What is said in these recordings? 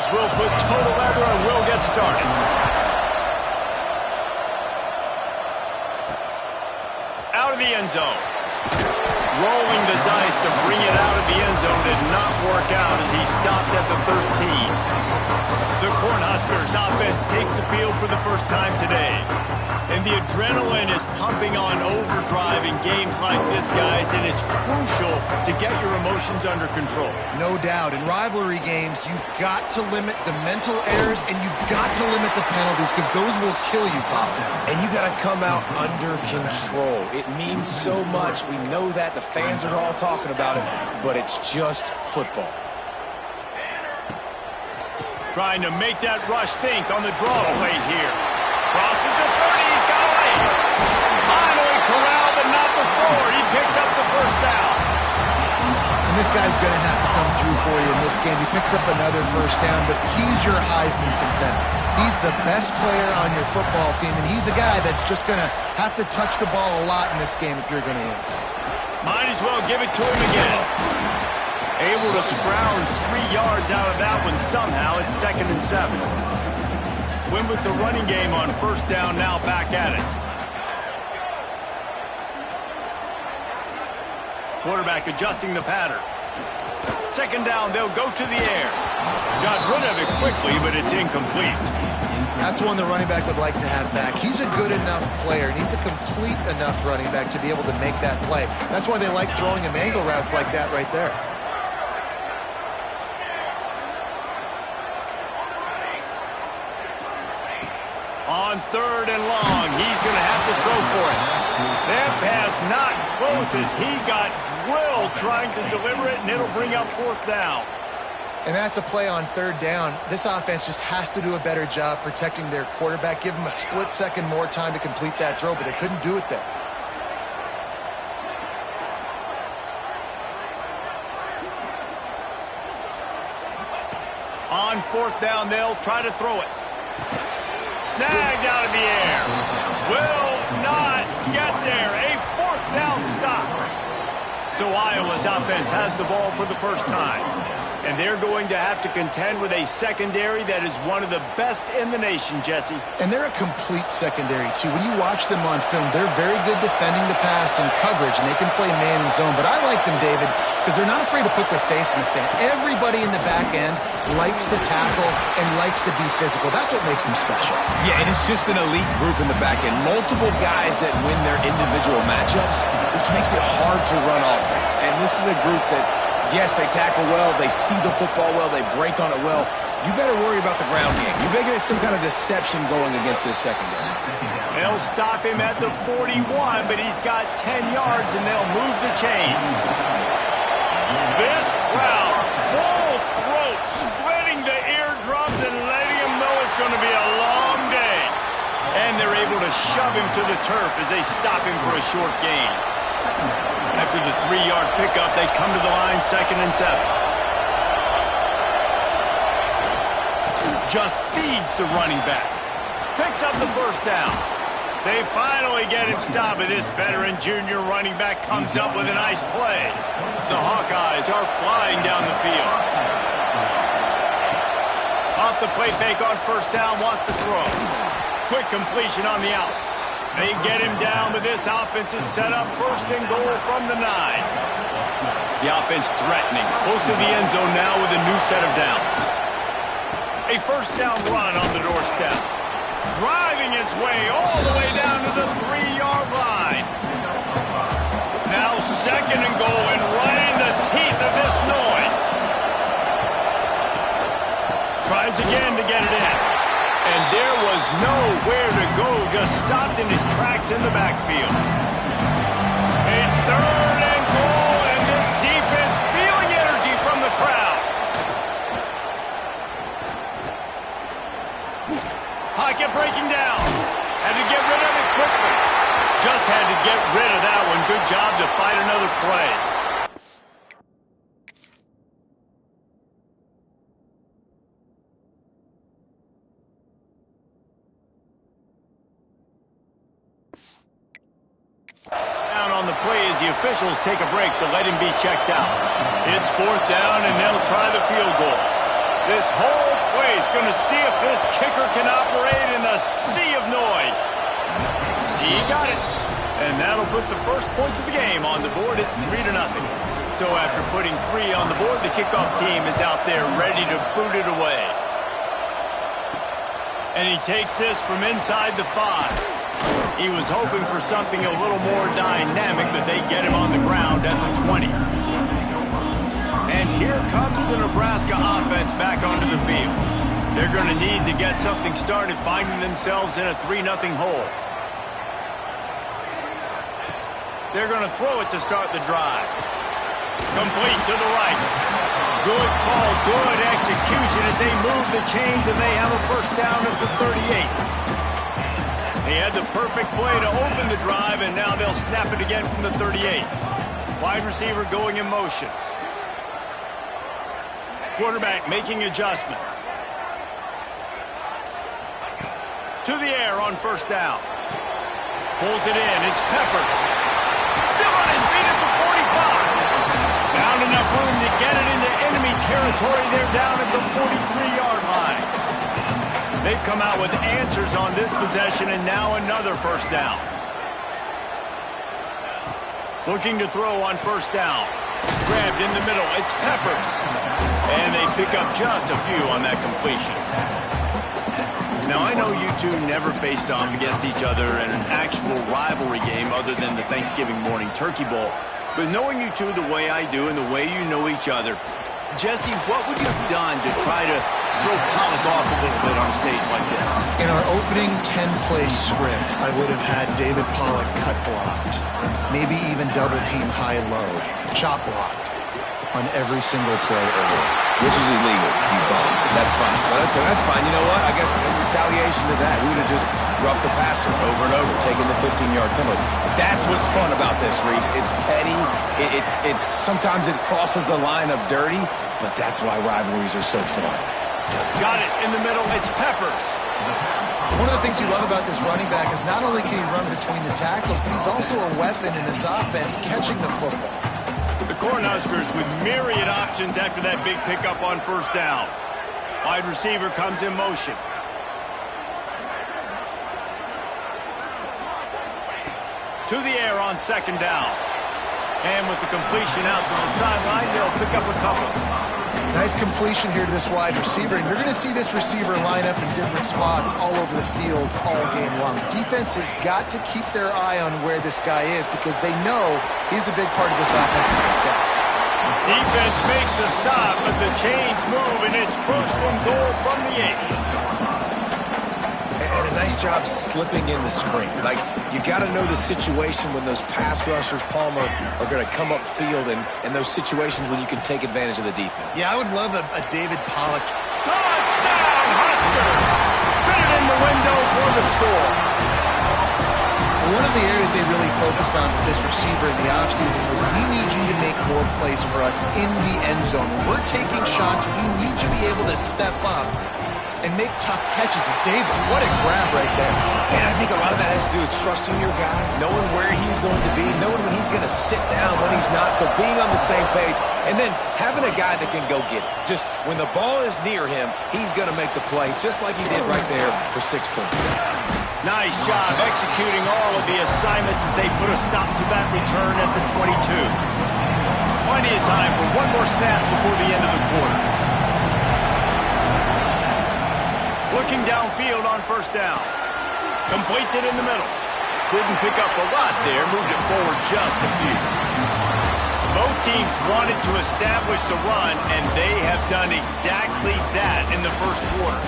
players will put total leather and we'll get started. Out of the end zone. Rolling the dice to bring it out of the end zone did not work out as he stopped at the 13. The Cornhuskers offense takes the field for the first time today. And the adrenaline is pumping on overdrive in games like this, guys, and it's crucial to get your emotions under control. No doubt. In rivalry games, you've got to limit the mental errors and you've got to limit the penalties because those will kill you, Bob. And you got to come out under control. It means so much. We know that. The fans are all talking about it, but it's just football. Trying to make that rush think on the draw play here. Crosses the 30, he's got away. Finally corralled, but not before. He picks up the first down. And this guy's going to have to come through for you in this game. He picks up another first down, but he's your Heisman contender. He's the best player on your football team, and he's a guy that's just going to have to touch the ball a lot in this game if you're going to win. Might as well give it to him again. Able to scrounge 3 yards out of that one somehow. It's 2nd and 7. Win with the running game on first down, now back at it. Quarterback adjusting the pattern. 2nd down, they'll go to the air. Got rid of it quickly, but it's incomplete. That's one the running back would like to have back. He's a good enough player, and he's a complete enough running back to be able to make that play. That's why they like throwing him angle routes like that right there. On 3rd and long, he's going to have to throw for it. That pass not close as he got drilled trying to deliver it, and it'll bring up 4th down. And that's a play on 3rd down. This offense just has to do a better job protecting their quarterback. Give him a split second more time to complete that throw, but they couldn't do it there. On 4th down, they'll try to throw it. Snagged out of the air. Will not get there. A 4th down stop. So Iowa's offense has the ball for the first time. And they're going to have to contend with a secondary that is one of the best in the nation, Jesse. And they're a complete secondary, too. When you watch them on film, they're very good defending the pass and coverage, and they can play man and zone. But I like them, David, because they're not afraid to put their face in the fan. Everybody in the back end likes to tackle and likes to be physical. That's what makes them special. Yeah, and it's just an elite group in the back end. Multiple guys that win their individual matchups, which makes it hard to run offense. And this is a group that, yes, they tackle well, they see the football well, they break on it well. You better worry about the ground game. You better get some kind of deception going against this secondary. They'll stop him at the 41, but he's got 10 yards, and they'll move the chains. This crowd, full throat, splitting the eardrums and letting him know it's going to be a long day. And they're able to shove him to the turf as they stop him for a short gain. After the 3-yard pickup, they come to the line, 2nd and 7. Just feeds the running back. Picks up the first down. They finally get him stopped, but this veteran junior running back comes up with a nice play. The Hawkeyes are flying down the field. Off the play fake on first down, wants to throw. Quick completion on the out. They get him down, but this offense is set up 1st and goal from the 9. The offense threatening, close to the end zone now with a new set of downs. A first down run on the doorstep. Driving his way all the way down to the 3-yard line. Now 2nd and goal and right in the teeth of this noise. Tries again to get it in. And there was nowhere to go, just stopped in his tracks in the backfield. A 3rd and goal, and this defense feeling energy from the crowd. Pocket breaking down. Had to get rid of it quickly. Just had to get rid of that one. Good job to fight another play. Down on the play as the officials take a break to let him be checked out. It's 4th down, and they'll try the field goal. This whole He's going to see if this kicker can operate in the sea of noise. He got it. And that'll put the first points of the game on the board. It's 3-0. So after putting 3 on the board, the kickoff team is out there ready to boot it away. And he takes this from inside the 5. He was hoping for something a little more dynamic, but they get him on the ground at the 20. And here comes the Nebraska offense back onto the field. They're going to need to get something started, finding themselves in a 3-0 hole. They're going to throw it to start the drive. Complete to the right. Good call, good execution as they move the chains, and they have a first down at the 38. They had the perfect play to open the drive, and now they'll snap it again from the 38. Wide receiver going in motion. Quarterback making adjustments. To the air on first down. Pulls it in. It's Peppers. Still on his feet at the 45. Found enough room to get it into enemy territory. They're down at the 43-yard line. They've come out with answers on this possession, and now another first down. Looking to throw on first down. Grabbed in the middle. It's Peppers. And they pick up just a few on that completion. Now, I know you two never faced off against each other in an actual rivalry game other than the Thanksgiving morning Turkey Bowl. But knowing you two the way I do and the way you know each other, Jesse, what would you have done to try to throw Pollock off a little bit on a stage like this? In our opening 10-play script, I would have had David Pollock cut blocked, maybe even double-team high-low, chop blocked on every single play early. Which is illegal, you bum. That's fine. That's fine. You know what? I guess in retaliation to that, we would have just roughed the passer over and over, taking the 15-yard penalty. That's what's fun about this, Reese. It's petty. It's sometimes it crosses the line of dirty, but that's why rivalries are so fun. Got it in the middle. It's Peppers. One of the things you love about this running back is not only can he run between the tackles, but he's also a weapon in this offense catching the football. The Cornhuskers with myriad options after that big pickup on first down. Wide receiver comes in motion. To the air on second down. And with the completion out to the sideline, they'll pick up a couple. Nice completion here to this wide receiver, and you're going to see this receiver line up in different spots all over the field all game long. Defense has got to keep their eye on where this guy is because they know he's a big part of this offense's success. Defense makes a stop, but the chains move, and it's first and goal from the 8. And a nice job slipping in the screen. Like, you got to know the situation when those pass rushers, Palmer, are going to come up field and those situations when you can take advantage of the defense. Yeah, I would love a David Pollock. Touchdown, Husker! Fit it in the window for the score. One of the areas they really focused on with this receiver in the offseason was we need you to make more plays for us in the end zone. When we're taking shots, we need you to be able to step up and make tough catches. And David, what a grab right there. And I think a lot of that has to do with trusting your guy, knowing where he's going to be, knowing when he's going to sit down, when he's not. So being on the same page, and then having a guy that can go get it. Just when the ball is near him, he's going to make the play, just like he did right there for 6 points. Nice job executing all of the assignments as they put a stop to that return at the 22. Plenty of time for one more snap before the end of the quarter. Looking downfield on first down. Completes it in the middle. Didn't pick up a lot there. Moved it forward just a few. Both teams wanted to establish the run, and they have done exactly that in the first quarter.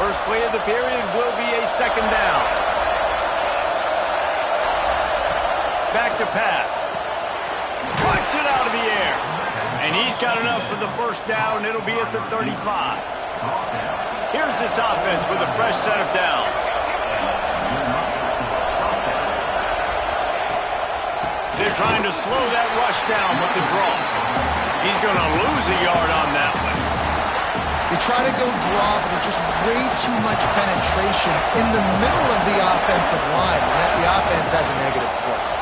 First play of the period will be a second down. Back to pass. Puts it out of the air. And he's got enough for the first down. It'll be at the 35. Here's this offense with a fresh set of downs. They're trying to slow that rush down with the draw. He's going to lose a yard on that one. They try to go draw, but there's just way too much penetration in the middle of the offensive line, and the offense has a negative play.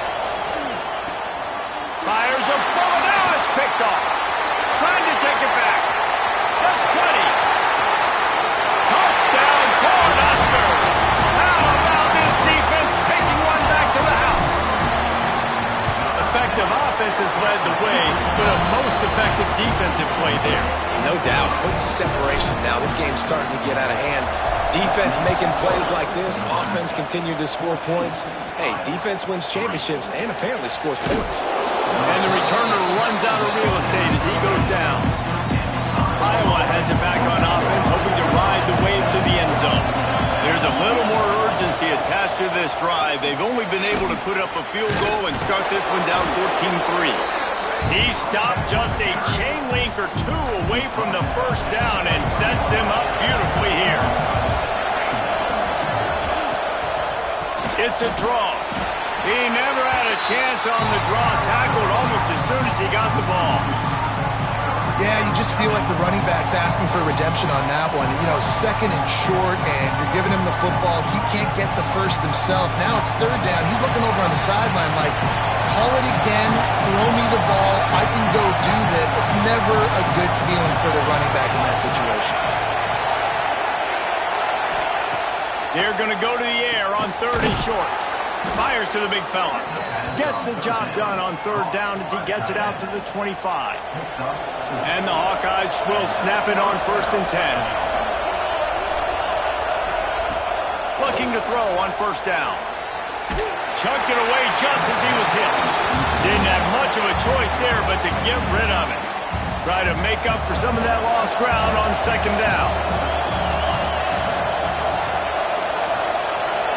Fires a ball. Now it's picked off. Trying to take it back. The 20. Touchdown, Cornhuskers. How about this defense taking one back to the house? Effective offense has led the way, but a most effective defensive play there. No doubt. Putting separation now. This game's starting to get out of hand. Defense making plays like this. Offense continuing to score points. Hey, defense wins championships and apparently scores points. And the returner runs out of real estate as he goes down. Iowa has it back on offense, hoping to ride the wave to the end zone. There's a little more urgency attached to this drive. They've only been able to put up a field goal and start this one down 14-3. He stopped just a chain link or two away from the first down and sets them up beautifully here. It's a draw. He never had a chance on the draw, tackled almost as soon as he got the ball. Yeah, you just feel like the running back's asking for redemption on that one. You know, second and short, and you're giving him the football. He can't get the first himself. Now it's third down. He's looking over on the sideline like, call it again, throw me the ball, I can go do this. It's never a good feeling for the running back in that situation. They're going to go to the air on third and short. Fires to the big fella. Gets the job done on third down as he gets it out to the 25. And the Hawkeyes will snap it on first and 10. Looking to throw on first down. Chunked it away just as he was hit. Didn't have much of a choice there but to get rid of it. Try to make up for some of that lost ground on second down.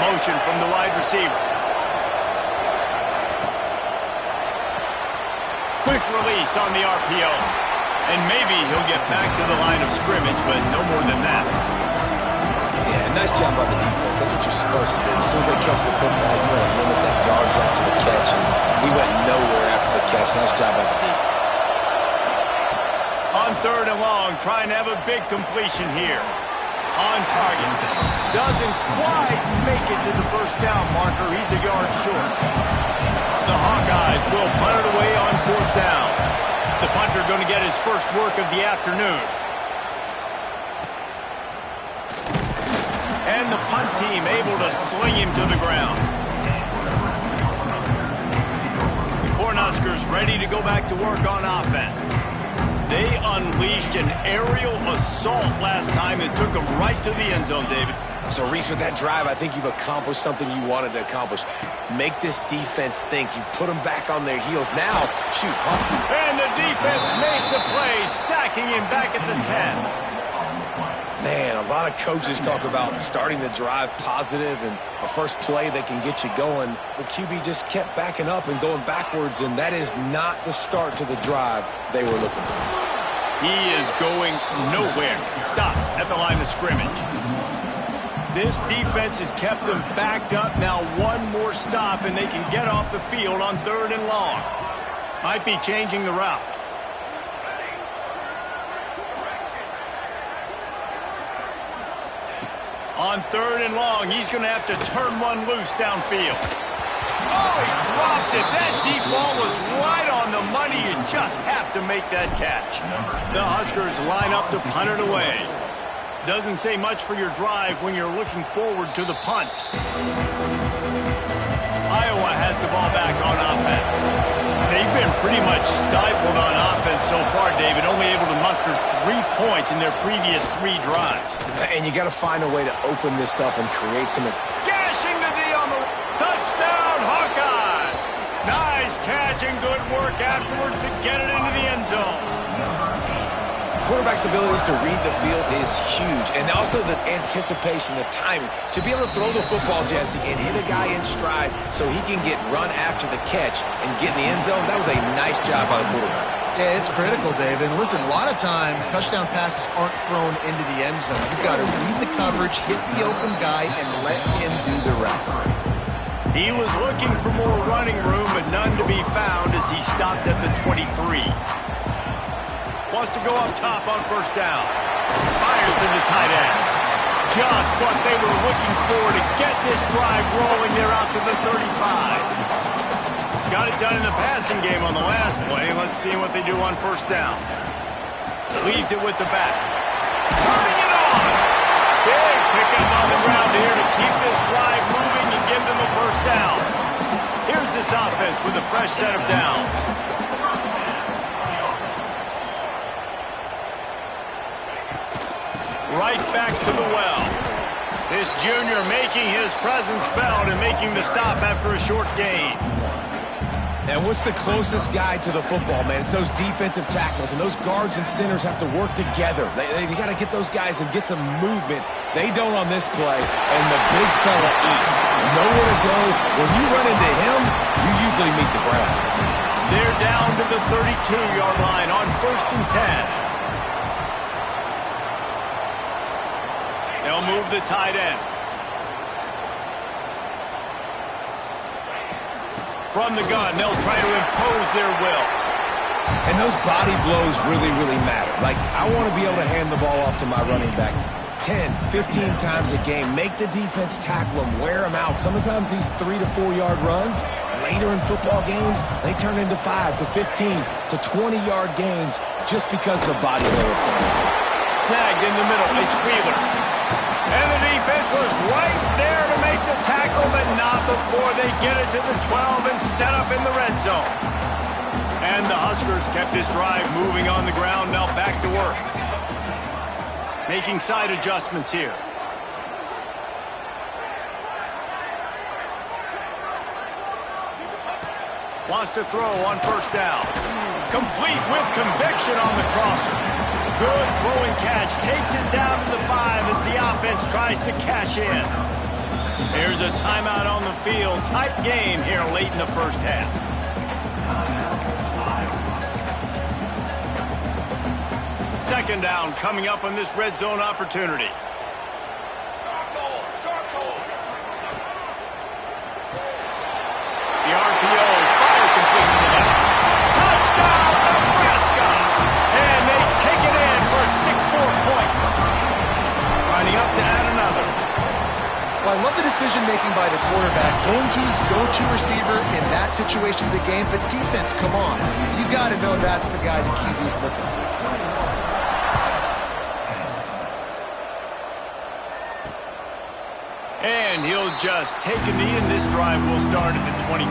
Motion from the wide receiver. Quick release on the RPO. And maybe he'll get back to the line of scrimmage, but no more than that. Yeah, nice job by the defense. That's what you're supposed to do. As soon as they catch the football, you want to limit that yards after the catch. And he went nowhere after the catch. Nice job by the defense. On third and long, trying to have a big completion here. On target. Doesn't quite make it to the first down marker. He's a yard short. The Hawkeyes will punt it away on fourth down. The punter going to get his first work of the afternoon. And the punt team able to sling him to the ground. The Cornhuskers ready to go back to work on offense. They unleashed an aerial assault last time and took them right to the end zone, David. So, Reese, with that drive, I think you've accomplished something you wanted to accomplish. Make this defense think. You've put them back on their heels. Now, shoot, pump. And the defense makes a play, sacking him back at the 10. Man, a lot of coaches talk about starting the drive positive and a first play that can get you going. The QB just kept backing up and going backwards, and that is not the start to the drive they were looking for. He is going nowhere. Stop at the line of scrimmage. This defense has kept them backed up. Now one more stop, and they can get off the field on third and long. Might be changing the route. On third and long, he's going to have to turn one loose downfield. Oh, he dropped it. That deep ball was right on the money. You just have to make that catch. The Huskers line up to punt it away. Doesn't say much for your drive when you're looking forward to the punt. Iowa has the ball back on offense. They've been pretty much stifled on offense so far, David, only able to muster 3 points in their previous 3 drives. And you got to find a way to open this up and create some... Gashing the D on the touchdown, Hawkeyes! Nice catch and good work afterwards to get it into the end zone. Quarterback's abilities to read the field is huge, and also the anticipation, the timing. To be able to throw the football, Jesse, and hit a guy in stride so he can get run after the catch and get in the end zone, that was a nice job by the quarterback. Yeah, it's critical, David. And listen, a lot of times touchdown passes aren't thrown into the end zone. You've got to read the coverage, hit the open guy, and let him do the rest. He was looking for more running room, but none to be found as he stopped at the 23. Wants to go up top on first down. Fires to the tight end. Just what they were looking for to get this drive rolling. They're out to the 35. Got it done in the passing game on the last play. Let's see what they do on first down. Leaves it with the back. Turning it on. Big pickup on the ground here to keep this drive moving and give them a first down. Here's this offense with a fresh set of downs. Right back to the well. This junior making his presence felt and making the stop after a short gain. And what's the closest guy to the football, man? It's those defensive tackles, and those guards and centers have to work together. They got to get those guys and get some movement. They don't on this play, and the big fella eats. Nowhere to go. When you run into him, you usually meet the ground. They're down to the 32-yard line on 1st and 10. They'll move the tight end. From the gun, they'll try to impose their will. And those body blows really, really matter. Like, I want to be able to hand the ball off to my running back 10, 15 times a game. Make the defense tackle them, wear them out. Sometimes these 3 to 4 yard runs, later in football games, they turn into 5 to 15 to 20-yard gains just because the body blow effect. Snagged in the middle, it's Wheeler. And the defense was right there to make the tackle, but not before they get it to the 12 and set up in the red zone. And the Huskers kept this drive moving on the ground, now back to work. Making side adjustments here. Wants to throw on first down. Complete with conviction on the crosser. Good throwing catch. Takes it down to the 5 as the offense tries to cash in. Here's a timeout on the field. Tight game here late in the first half. Second down coming up on this red zone opportunity. The RPO, fire complete to the left. Touchdown, Nebraska! And they take it in for 6 more points. Lining up to add another. Well, I love the decision-making by the quarterback, going to his go-to receiver in that situation of the game, but defense, come on. You got to know that's the guy the QB's looking for. And he'll just take a knee, and this drive will start at the 25.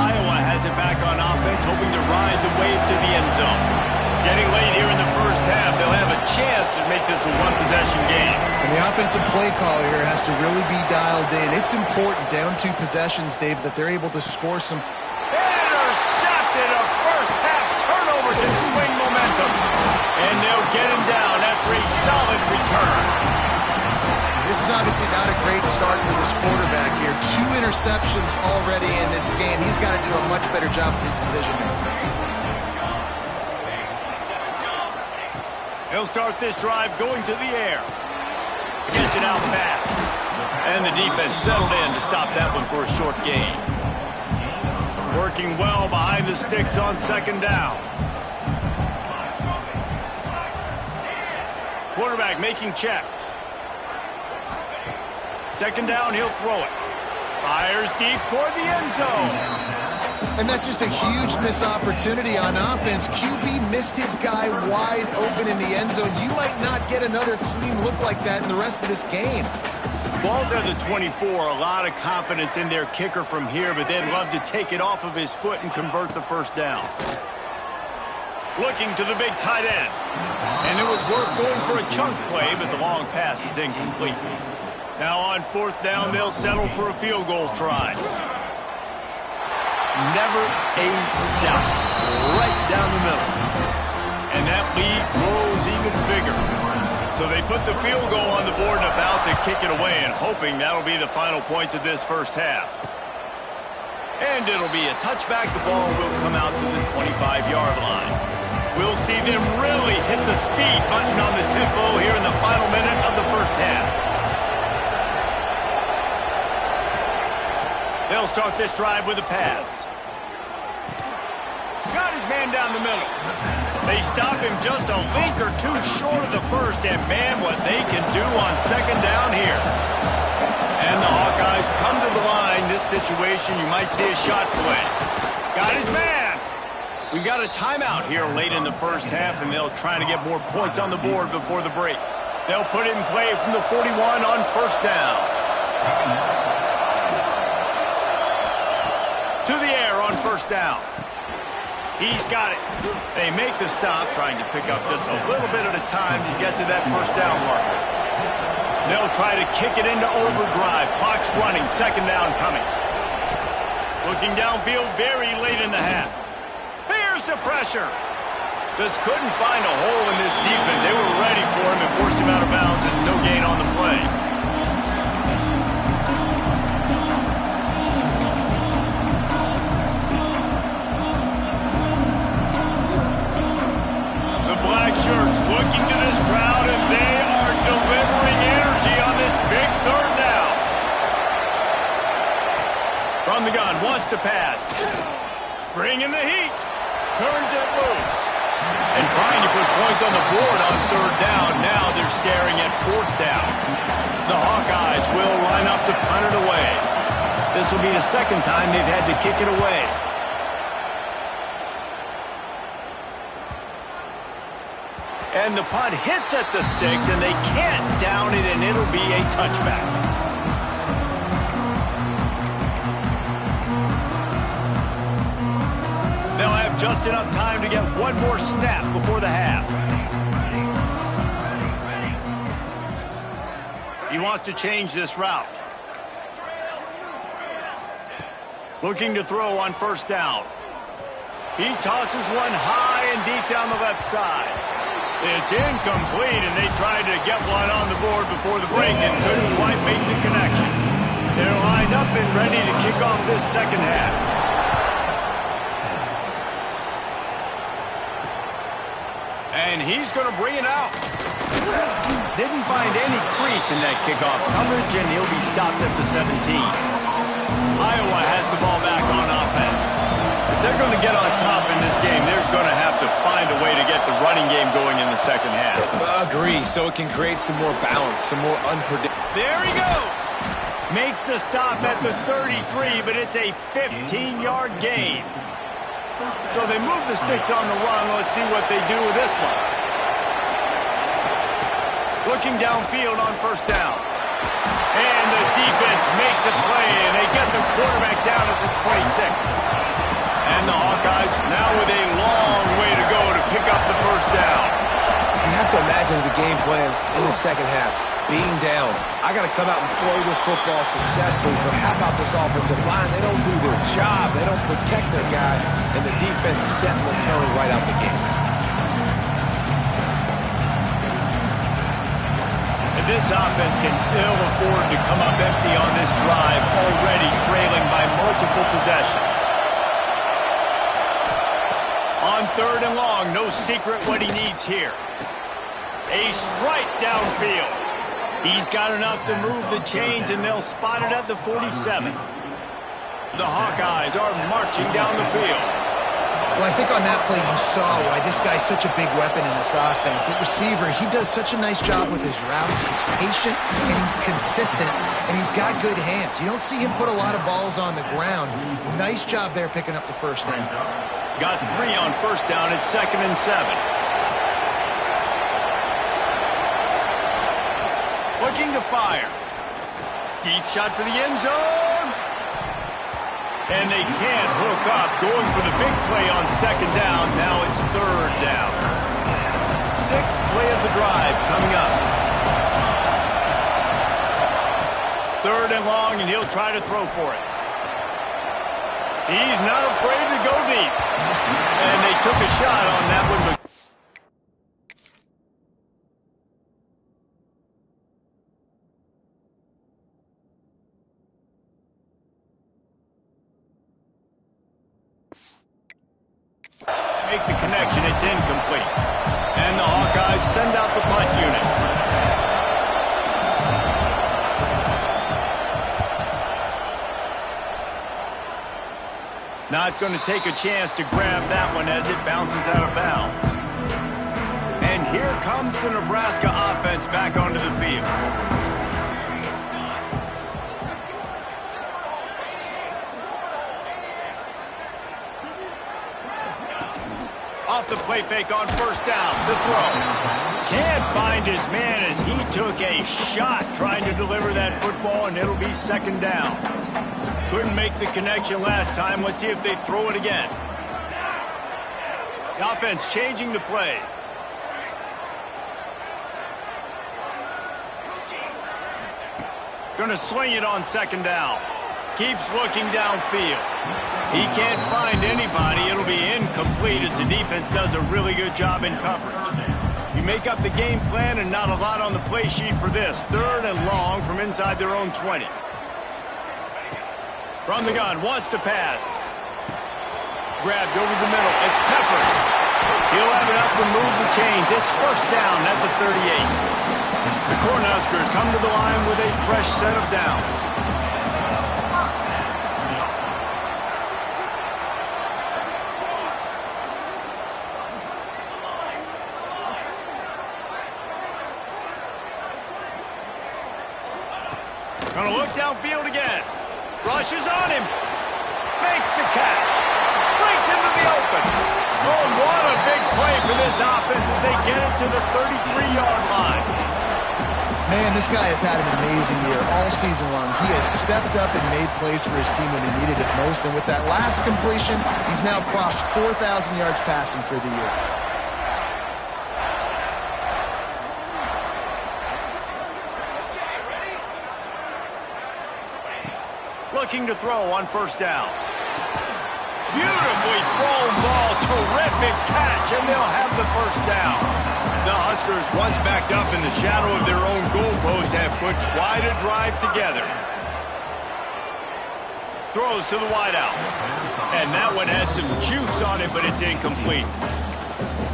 Iowa has it back on offense, hoping to ride the wave to the end zone. Getting late here in the first half, they'll have a chance to make this a one-possession game. And the offensive play caller here has to really be dialed in. It's important, down 2 possessions, Dave, that they're able to score some. Intercepted, a first-half turnover to swing momentum. And they'll get him down after a solid return. This is obviously not a great start for this quarterback here. 2 interceptions already in this game. He's got to do a much better job with his decision-making. He'll start this drive going to the air. Gets it out fast. And the defense settled in to stop that one for a short gain. Working well behind the sticks on second down. Quarterback making checks. Second down, he'll throw it. Fires deep toward the end zone. And that's just a huge missed opportunity on offense. QB missed his guy wide open in the end zone. You might not get another clean look like that in the rest of this game. Ball's at the 24. A lot of confidence in their kicker from here, but they'd love to take it off of his foot and convert the first down. Looking to the big tight end. And it was worth going for a chunk play, but the long pass is incomplete. Now on fourth down, they'll settle for a field goal try. Never a doubt. Right down the middle. And that lead grows even bigger. So they put the field goal on the board and about to kick it away, and hoping that'll be the final points of this first half. And it'll be a touchback. The ball will come out to the 25-yard line. We'll see them really hit the speed button on the tempo here in the final minute of the first half. They'll start this drive with a pass. Got his man down the middle. They stop him just a link or two short of the first, and man, what they can do on second down here. And the Hawkeyes come to the line. This this situation, you might see a shot play. Got his man. We've got a timeout here late in the first half, and they'll try to get more points on the board before the break. They'll put it in play from the 41 on first down. To the air on first down. He's got it. They make the stop, trying to pick up just a little bit at a time to get to that first down marker. They'll try to kick it into overdrive. Clock's running. Second down coming. Looking downfield very late in the half. Here's the pressure. Just couldn't find a hole in this defense. They were ready for him and forced him out of bounds, and no gain on the play. The black shirts looking to this crowd, and they are delivering energy on this big third down. From the gun, wants to pass. Bringing the heat. Turns it loose. And trying to put points on the board on third down. Now they're staring at fourth down. The Hawkeyes will line up to punt it away. This will be the second time they've had to kick it away. And the punt hits at the 6, and they can't down it, and it'll be a touchback. They'll have just enough time to get one more snap before the half. He wants to change this route. Looking to throw on first down. He tosses one high and deep down the left side. It's incomplete, and they tried to get one on the board before the break and couldn't quite make the connection. They're lined up and ready to kick off this second half. And he's going to bring it out. Didn't find any crease in that kickoff coverage, and he'll be stopped at the 17. Iowa has the ball back on offense. If they're going to get on top in this game, they're going to have to find a way to get the running game going in the second half. Agree, so it can create some more balance, some more unpredictable. There he goes. Makes the stop at the 33, but it's a 15-yard gain. So they move the sticks on the run. Let's see what they do with this one. Looking downfield on first down. And the defense makes a play, and they get the quarterback down at the 26. And the Hawkeyes now with a long way to go to pick up the first down. You have to imagine the game plan in the second half. Being down, I got to come out and throw the football successfully, but how about this offensive line? They don't do their job. They don't protect their guy, and the defense setting the tone right out the game. And this offense can ill afford to come up empty on this drive, already trailing by multiple possessions. On third and long, no secret what he needs here. A strike downfield. He's got enough to move the chains, and they'll spot it at the 47. The Hawkeyes are marching down the field. Well, I think on that play you saw why this guy's such a big weapon in this offense. At receiver, he does such a nice job with his routes. He's patient, and he's consistent, and he's got good hands. You don't see him put a lot of balls on the ground. Nice job there picking up the first down. Got 3 on first down at 2nd and 7. Looking to fire. Deep shot for the end zone. And they can't hook up. Going for the big play on second down. Now it's third down. 6th play of the drive coming up. Third and long, and he'll try to throw for it. He's not afraid to go deep. And they took a shot on that one, but make the connection. It's incomplete. And the Hawkeyes send out the punt unit. Not going to take a chance to grab that one as it bounces out of bounds. And here comes the Nebraska offense back onto the field. play fake on first down. The throw. Can't find his man as he took a shot trying to deliver that football, and it'll be second down. Couldn't make the connection last time. Let's see if they throw it again. The offense changing the play. Going to sling it on second down. Keeps looking downfield. He can't find anybody. It'll be incomplete as the defense does a really good job in coverage. You make up the game plan and not a lot on the play sheet for this. Third and long from inside their own 20. From the gun, wants to pass. Grabbed over the middle. It's Peppers. He'll have enough to move the chains. It's first down at the 38. The Cornhuskers come to the line with a fresh set of downs. Gonna look downfield again. Rushes on him. Makes the catch. Breaks into the open. Oh, what a big play for this offense as they get it to the 33-yard line. Man, this guy has had an amazing year all season long. He has stepped up and made plays for his team when they needed it most. And with that last completion, he's now crossed 4,000 yards passing for the year. Looking to throw on first down. Beautifully thrown ball. Terrific catch, and they'll have the first down. The Huskers, once backed up in the shadow of their own goalpost, have put quite a drive together. Throws to the wideout. And that one had some juice on it, but it's incomplete.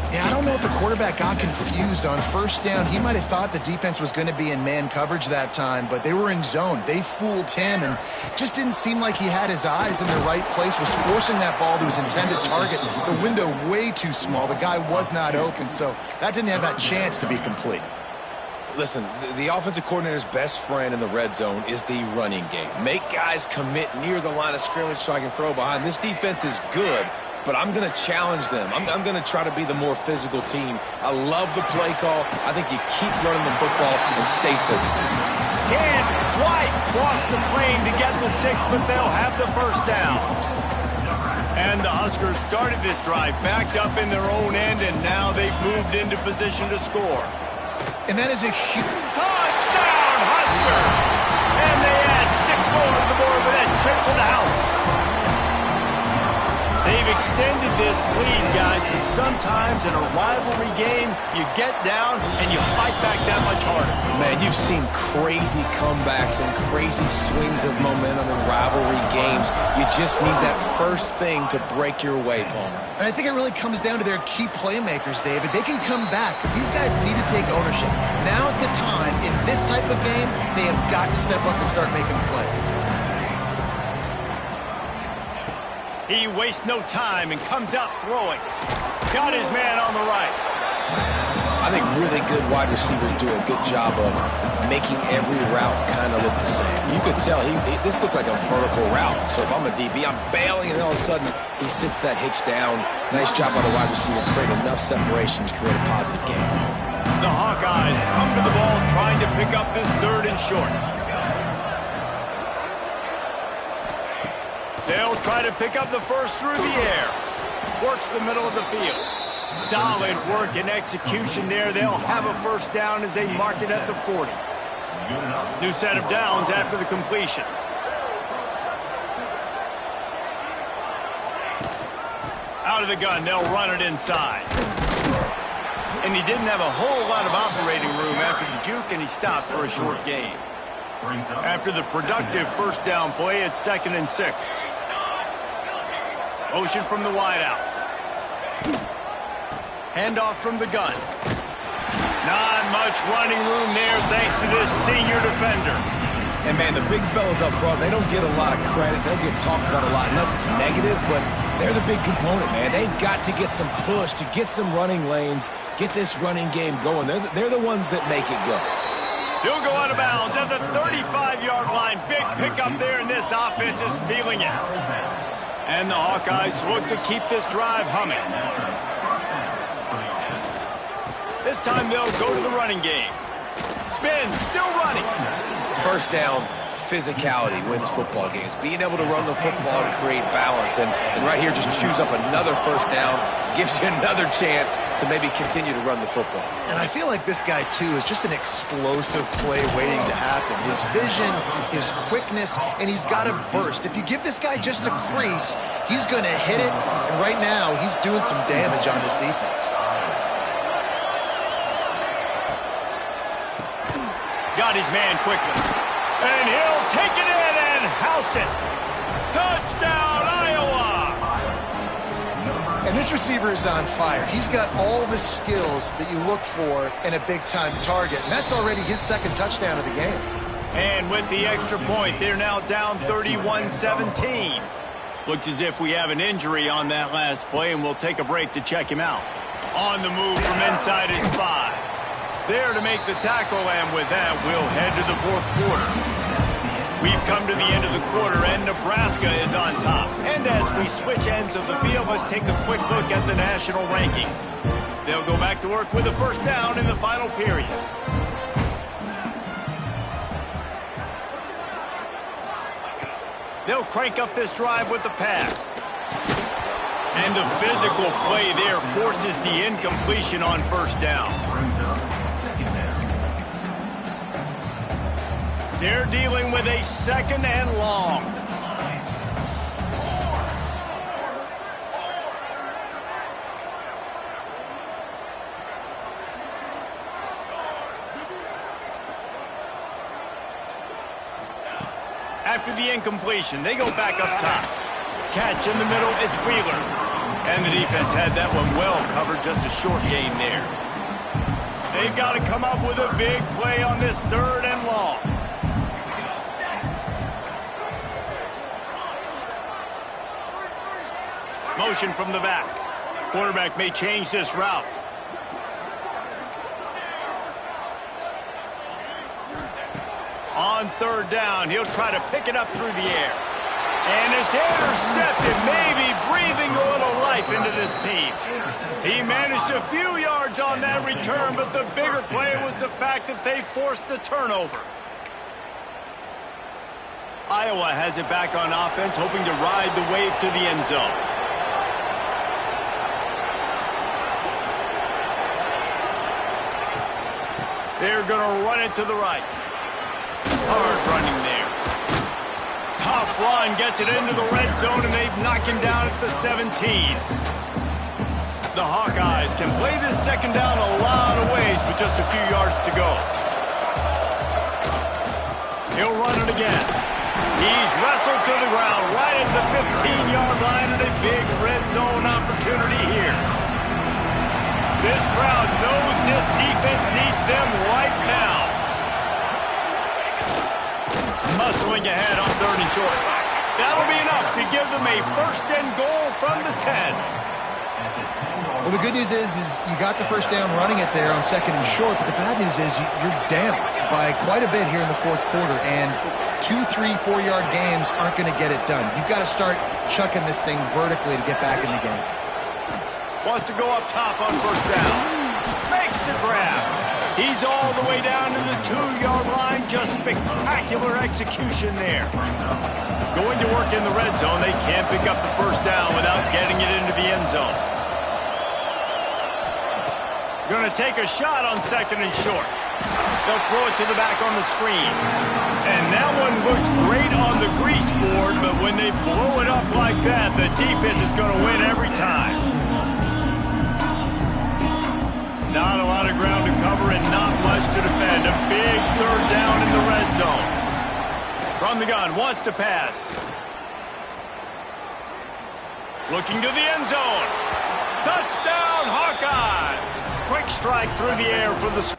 Yeah, I don't know if the quarterback got confused on first down. He might have thought the defense was going to be in man coverage that time, but they were in zone. They fooled him and just didn't seem like he had his eyes in the right place, was forcing that ball to his intended target. The window way too small. The guy was not open, so that didn't have that chance to be complete. Listen, the offensive coordinator's best friend in the red zone is the running game. Make guys commit near the line of scrimmage so I can throw behind. This defense is good, but I'm going to challenge them. I'm going to try to be the more physical team. I love the play call. I think you keep running the football and stay physical. Can't quite cross the plane to get the 6, but they'll have the first down. And the Huskers started this drive backed up in their own end, and now they've moved into position to score. And that is a huge touchdown, Husker! And they add 6 more to the board with that trip to the house. They've extended this lead, guys, but sometimes in a rivalry game, you get down and you fight back that much harder. Man, you've seen crazy comebacks and crazy swings of momentum in rivalry games. You just need that first thing to break your way, Palmer. And I think it really comes down to their key playmakers, David. They can come back, but these guys need to take ownership. Now's the time. In this type of game, they have got to step up and start making plays. He wastes no time and comes out throwing. Got his man on the right. I think really good wide receivers do a good job of making every route kind of look the same. You could tell this looked like a vertical route. So if I'm a DB, I'm bailing, and all of a sudden he sits that hitch down. Nice job by the wide receiver, create enough separation to create a positive game. The Hawkeyes come to the ball trying to pick up this third and short. They'll try to pick up the first through the air. Works the middle of the field. Solid work and execution there. They'll have a first down as they mark it at the 40. New set of downs after the completion. Out of the gun, they'll run it inside. And he didn't have a whole lot of operating room after the juke, and he stopped for a short gain. After the productive first down play, it's 2nd and 6. Motion from the wideout. Handoff from the gun. Not much running room there thanks to this senior defender. And, man, the big fellas up front, they don't get a lot of credit. They'll get talked about a lot unless it's negative, but they're the big component, man. They've got to get some push, to get some running lanes, get this running game going. They're the ones that make it go. He'll go out of bounds at the 35-yard line. Big pickup there, and this offense is feeling it. And the Hawkeyes look to keep this drive humming. This time they'll go to the running game. Spin, still running. First down, physicality wins football games. Being able to run the football and create balance. And right here, just choose up another first down. Gives you another chance to maybe continue to run the football. And I feel like this guy, too, is just an explosive play waiting to happen. His vision, his quickness, and he's got a burst. If you give this guy just a crease, he's going to hit it. And right now, he's doing some damage on this defense. Got his man quickly. And he'll take it in and house it. Touchdown, Iowa! And this receiver is on fire. He's got all the skills that you look for in a big-time target. And that's already his second touchdown of the game. And with the extra point, they're now down 31-17. Looks as if we have an injury on that last play, and we'll take a break to check him out. On the move from inside his 5. There to make the tackle, and with that, we'll head to the fourth quarter. We've come to the end of the quarter, and Nebraska is on top. And as we switch ends of the field, let's take a quick look at the national rankings. They'll go back to work with a first down in the final period. They'll crank up this drive with the pass. And the physical play there forces the incompletion on first down. They're dealing with a second and long. After the incompletion, they go back up top. Catch in the middle, it's Wheeler. And the defense had that one well covered, just a short gain there. They've got to come up with a big play on this third and long. Motion from the back. Quarterback may change this route. On third down, he'll try to pick it up through the air. And it's intercepted, maybe breathing a little life into this team. He managed a few yards on that return, but the bigger play was the fact that they forced the turnover. Iowa has it back on offense, hoping to ride the wave to the end zone. They're going to run it to the right. Hard running there. Tough run gets it into the red zone, and they've knocked him down at the 17. The Hawkeyes can play this second down a lot of ways with just a few yards to go. He'll run it again. He's wrestled to the ground right at the 15-yard line, and a big red zone opportunity here. This crowd knows this defense needs them right now. Muscling ahead on third and short. That'll be enough to give them a first and goal from the 10. Well, the good news is you got the first down running it there on second and short, but the bad news is you're down by quite a bit here in the fourth quarter, and 2, 3, 4-yard gains aren't going to get it done. You've got to start chucking this thing vertically to get back in the game. Wants to go up top on first down. Makes the grab. He's all the way down to the 2-yard line. Just spectacular execution there. Going to work in the red zone. They can't pick up the first down without getting it into the end zone. Going to take a shot on second and short. They'll throw it to the back on the screen. And that one looked great on the grease board, but when they blow it up like that, the defense is going to win every time. Not a lot of ground to cover and not much to defend. A big third down in the red zone. From the gun, wants to pass. Looking to the end zone. Touchdown, Hawkeye! Quick strike through the air for the...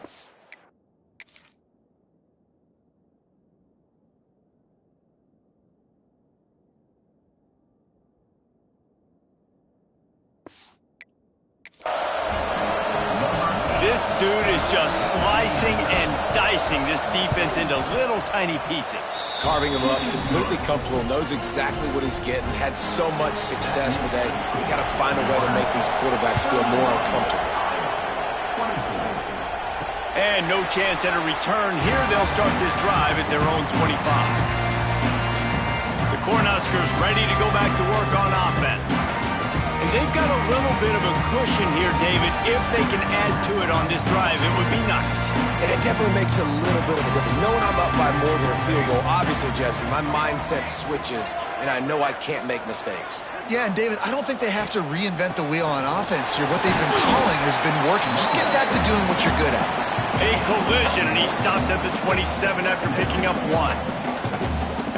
This dude is just slicing and dicing this defense into little tiny pieces. Carving him up, completely comfortable, knows exactly what he's getting, had so much success today. You got to find a way to make these quarterbacks feel more uncomfortable. And no chance at a return here. They'll start this drive at their own 25. The Cornhuskers ready to go back to work on offense. And they've got a little bit of a cushion here, David. If they can add to it on this drive, it would be nice. And it definitely makes a little bit of a difference. Knowing I'm up by more than a field goal, obviously, Jesse, my mindset switches, and I know I can't make mistakes. Yeah, and David, I don't think they have to reinvent the wheel on offense here. What they've been calling has been working. Just get back to doing what you're good at. A collision, and he stopped at the 27 after picking up one.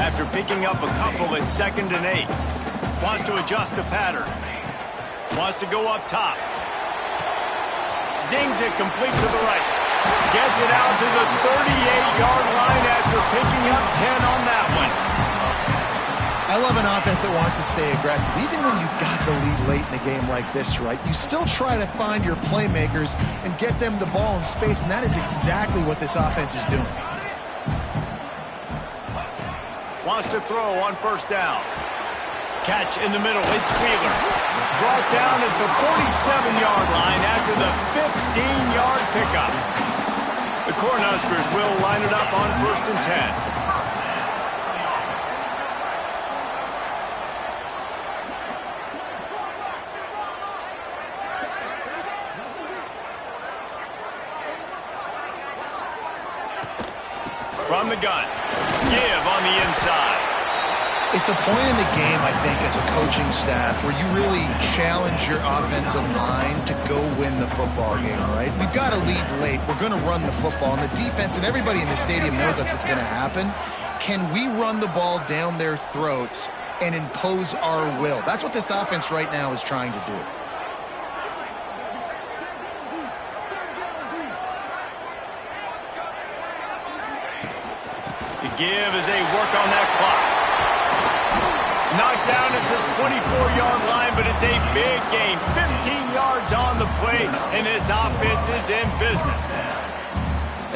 After picking up a couple at 2nd and 8. Wants to adjust the pattern. Wants to go up top. Zings it complete to the right. Gets it out to the 38-yard line after picking up 10 on that one. I love an offense that wants to stay aggressive. Even when you've got the lead late in a game like this, right, you still try to find your playmakers and get them the ball in space, and that is exactly what this offense is doing. Wants to throw on 1st down. Catch in the middle. It's Wheeler. Brought down at the 47-yard line after the 15-yard pickup. The Cornhuskers will line it up on 1st and 10. From the gun. Give on the inside. It's a point in the game, I think, as a coaching staff where you really challenge your offensive line to go win the football game, right? We've got to lead late. We're going to run the football. And the defense and everybody in the stadium knows that's what's going to happen. Can we run the ball down their throats and impose our will? That's what this offense right now is trying to do. Give as they work on that clock. Knocked down at the 24-yard line, but it's a big gain. 15 yards on the play, and this offense is in business.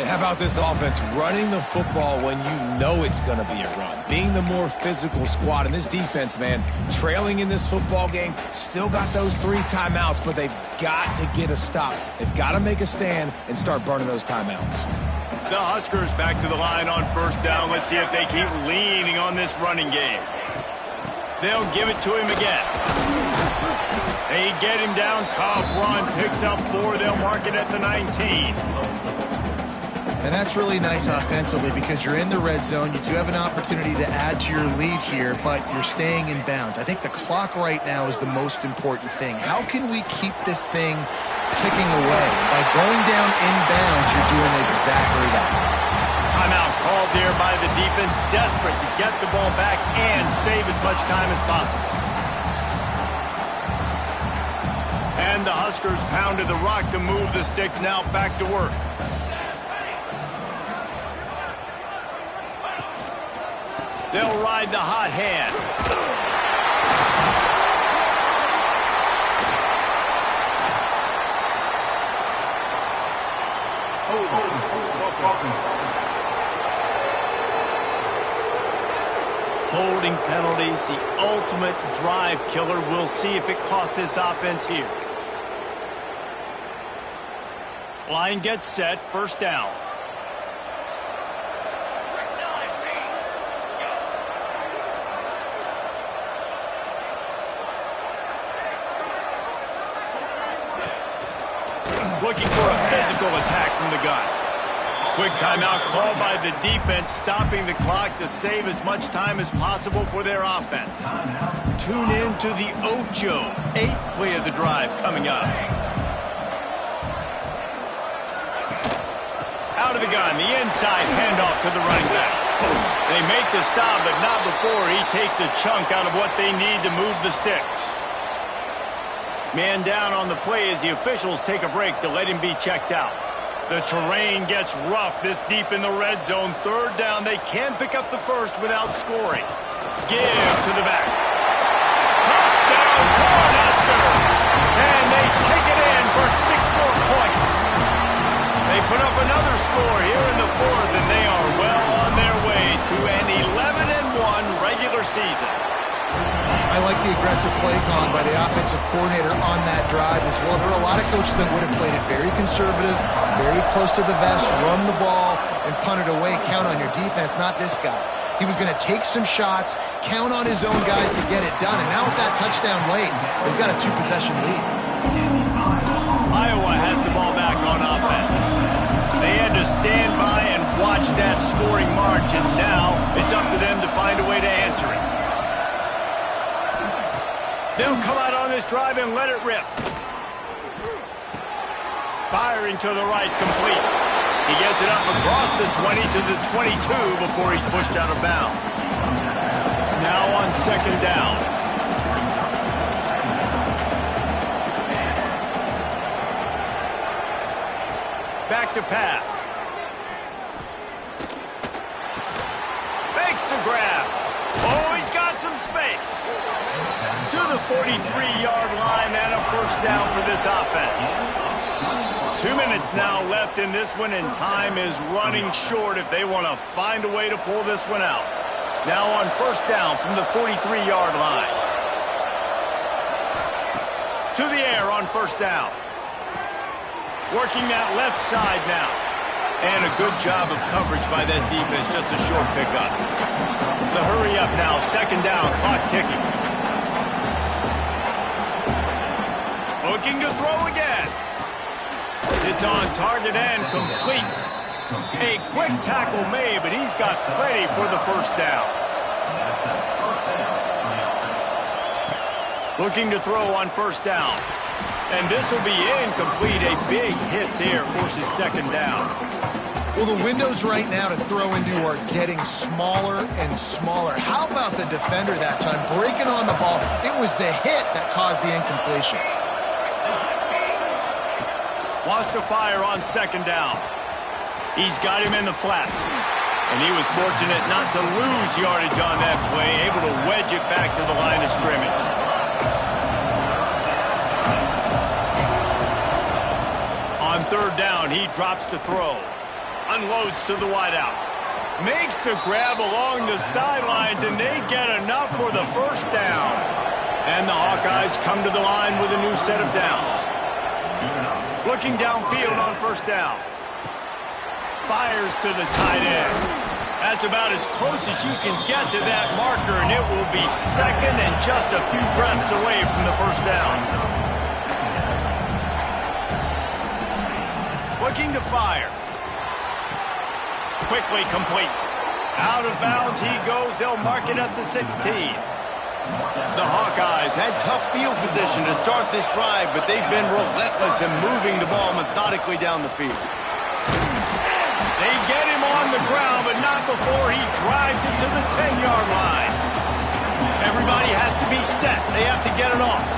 And how about this offense running the football when you know it's going to be a run? Being the more physical squad. And this defense, man, trailing in this football game, still got those 3 timeouts, but they've got to get a stop. They've got to make a stand and start burning those timeouts. The Huskers back to the line on 1st down. Let's see if they keep leaning on this running game. They'll give it to him again. They get him down. Tough run. Picks up 4. They'll mark it at the 19. And that's really nice offensively because you're in the red zone. You do have an opportunity to add to your lead here, but you're staying in bounds. I think the clock right now is the most important thing. How can we keep this thing ticking away? By going down in bounds, you're doing exactly that. Timeout called there by the defense, desperate to get the ball back and save as much time as possible. And the Huskers pounded the rock to move the sticks. Now back to work. They'll ride the hot hand. Holding penalties, the ultimate drive killer. We'll see if it costs this offense here. Line gets set, 1st down. Looking for a physical attack from the gun. Quick timeout called by the defense, stopping the clock to save as much time as possible for their offense. Tune in to the Ocho, 8th play of the drive coming up. Out of the gun, the inside handoff to the running back. They make the stop, but not before he takes a chunk out of what they need to move the sticks. Man down on the play as the officials take a break to let him be checked out. The terrain gets rough this deep in the red zone. 3rd down, they can pick up the 1st without scoring. Give to the back. Touchdown, Cornhuskers! And they take it in for 6 more points. They put up another score here in the 4th, and they are well on their way to an 11-1 regular season. I like the aggressive play call by the offensive coordinator on that drive as well. There are a lot of coaches that would have played it very conservative, very close to the vest, run the ball, and punt it away, count on your defense. Not this guy. He was going to take some shots, count on his own guys to get it done. And now with that touchdown late, they've got a 2-possession lead. Iowa has the ball back on offense. They had to stand by and watch that scoring march, and now it's up to them to find a way to answer it. They'll come out on this drive and let it rip. Firing to the right, complete. He gets it up across the 20 to the 22 before he's pushed out of bounds. Now on second down. Back to pass. Makes the grab. Oh, he's got some space. To the 43-yard line and a first down for this offense. 2 minutes now left in this one, and time is running short if they want to find a way to pull this one out. Now on first down from the 43-yard line. To the air on first down. Working that left side now. And a good job of coverage by that defense, just a short pickup. The hurry up now, second down, clock ticking. Looking to throw again. It's on target and complete. A quick tackle made, but he's got plenty for the first down. Looking to throw on first down. And this will be incomplete. A big hit there forces second down. Well, the windows right now to throw into are getting smaller and smaller. How about the defender that time breaking on the ball? It was the hit that caused the incompletion. Wants to fire on second down. He's got him in the flat. And he was fortunate not to lose yardage on that play, able to wedge it back to the line of scrimmage. On third down, he drops to throw. Unloads to the wideout. Makes the grab along the sidelines, and they get enough for the first down. And the Hawkeyes come to the line with a new set of downs. Looking downfield on first down. Fires to the tight end. That's about as close as you can get to that marker, and it will be second and just a few breaths away from the first down. Looking to fire. Quickly complete. Out of bounds he goes. They'll mark it at the 16. The Hawkeyes had tough field position to start this drive, but they've been relentless in moving the ball methodically down the field. They get him on the ground, but not before he drives it to the 10-yard line. Everybody has to be set. They have to get it off.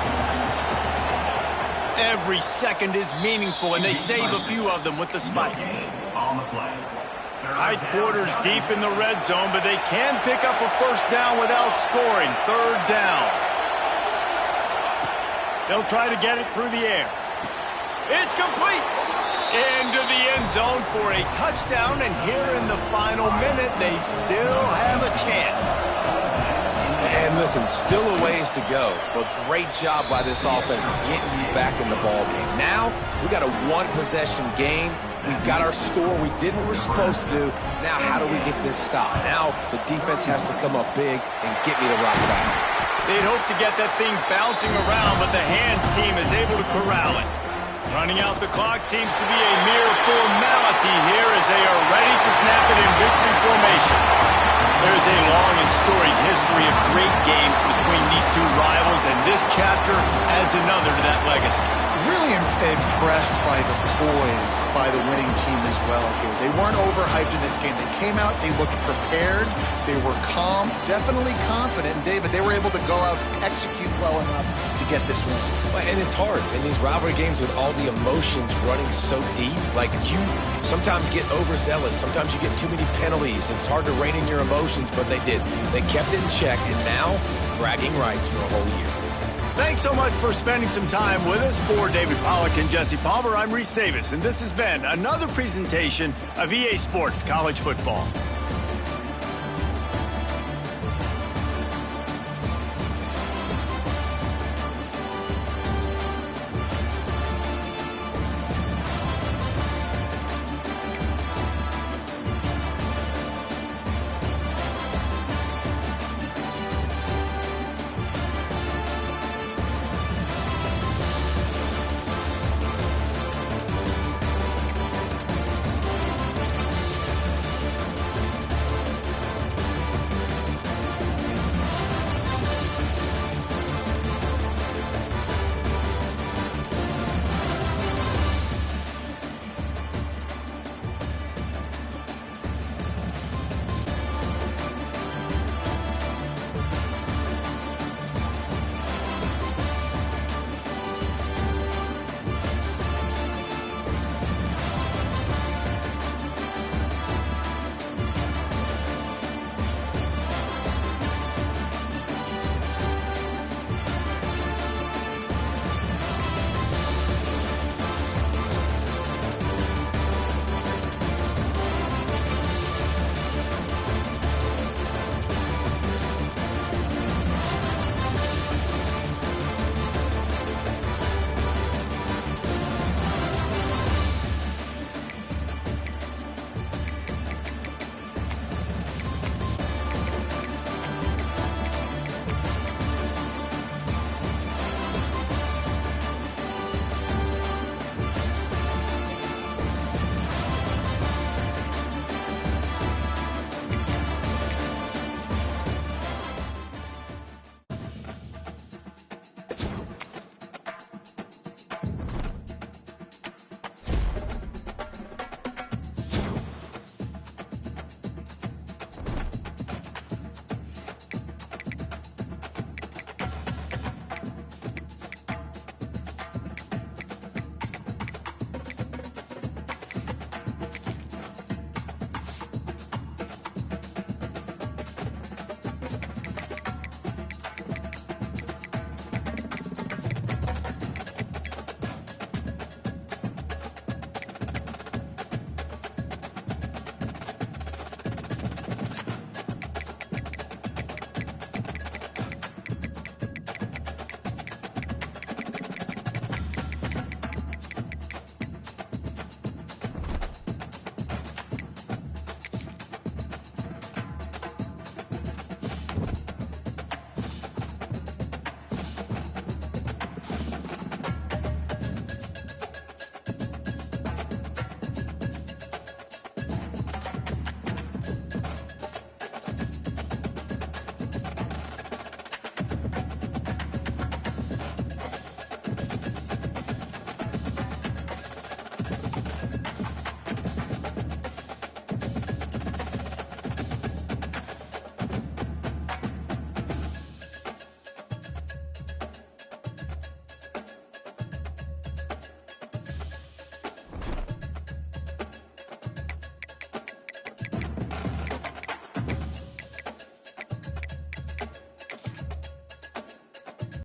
Every second is meaningful, and they save a few of them with the spike. Tight quarters deep in the red zone, but they can pick up a first down without scoring. Third down. They'll try to get it through the air. It's complete. Into the end zone for a touchdown, and here in the final minute, they still have a chance. And listen, still a ways to go, but great job by this offense getting you back in the ball game. Now, we got a one-possession game. We've got our score. We did what we're supposed to do. Now, how do we get this stopped? Now, the defense has to come up big and get me the rock back. They'd hope to get that thing bouncing around, but the hands team is able to corral it. Running out the clock seems to be a mere formality here as they are ready to snap it in victory formation. There's a long and storied history of great games between these two rivals, and this chapter adds another to that legacy. Really impressed by the poise by the winning team as well here. They weren't overhyped in this game. They came out, they looked prepared, they were calm, definitely confident. And David, they were able to go out and execute well enough to get this win. And it's hard in these rivalry games with all the emotions running so deep. Like, you sometimes get overzealous. Sometimes you get too many penalties. It's hard to rein in your emotions, but they did. They kept it in check, and now bragging rights for a whole year. Thanks so much for spending some time with us. For David Pollack and Jesse Palmer, I'm Reese Davis, and this has been another presentation of EA Sports College Football.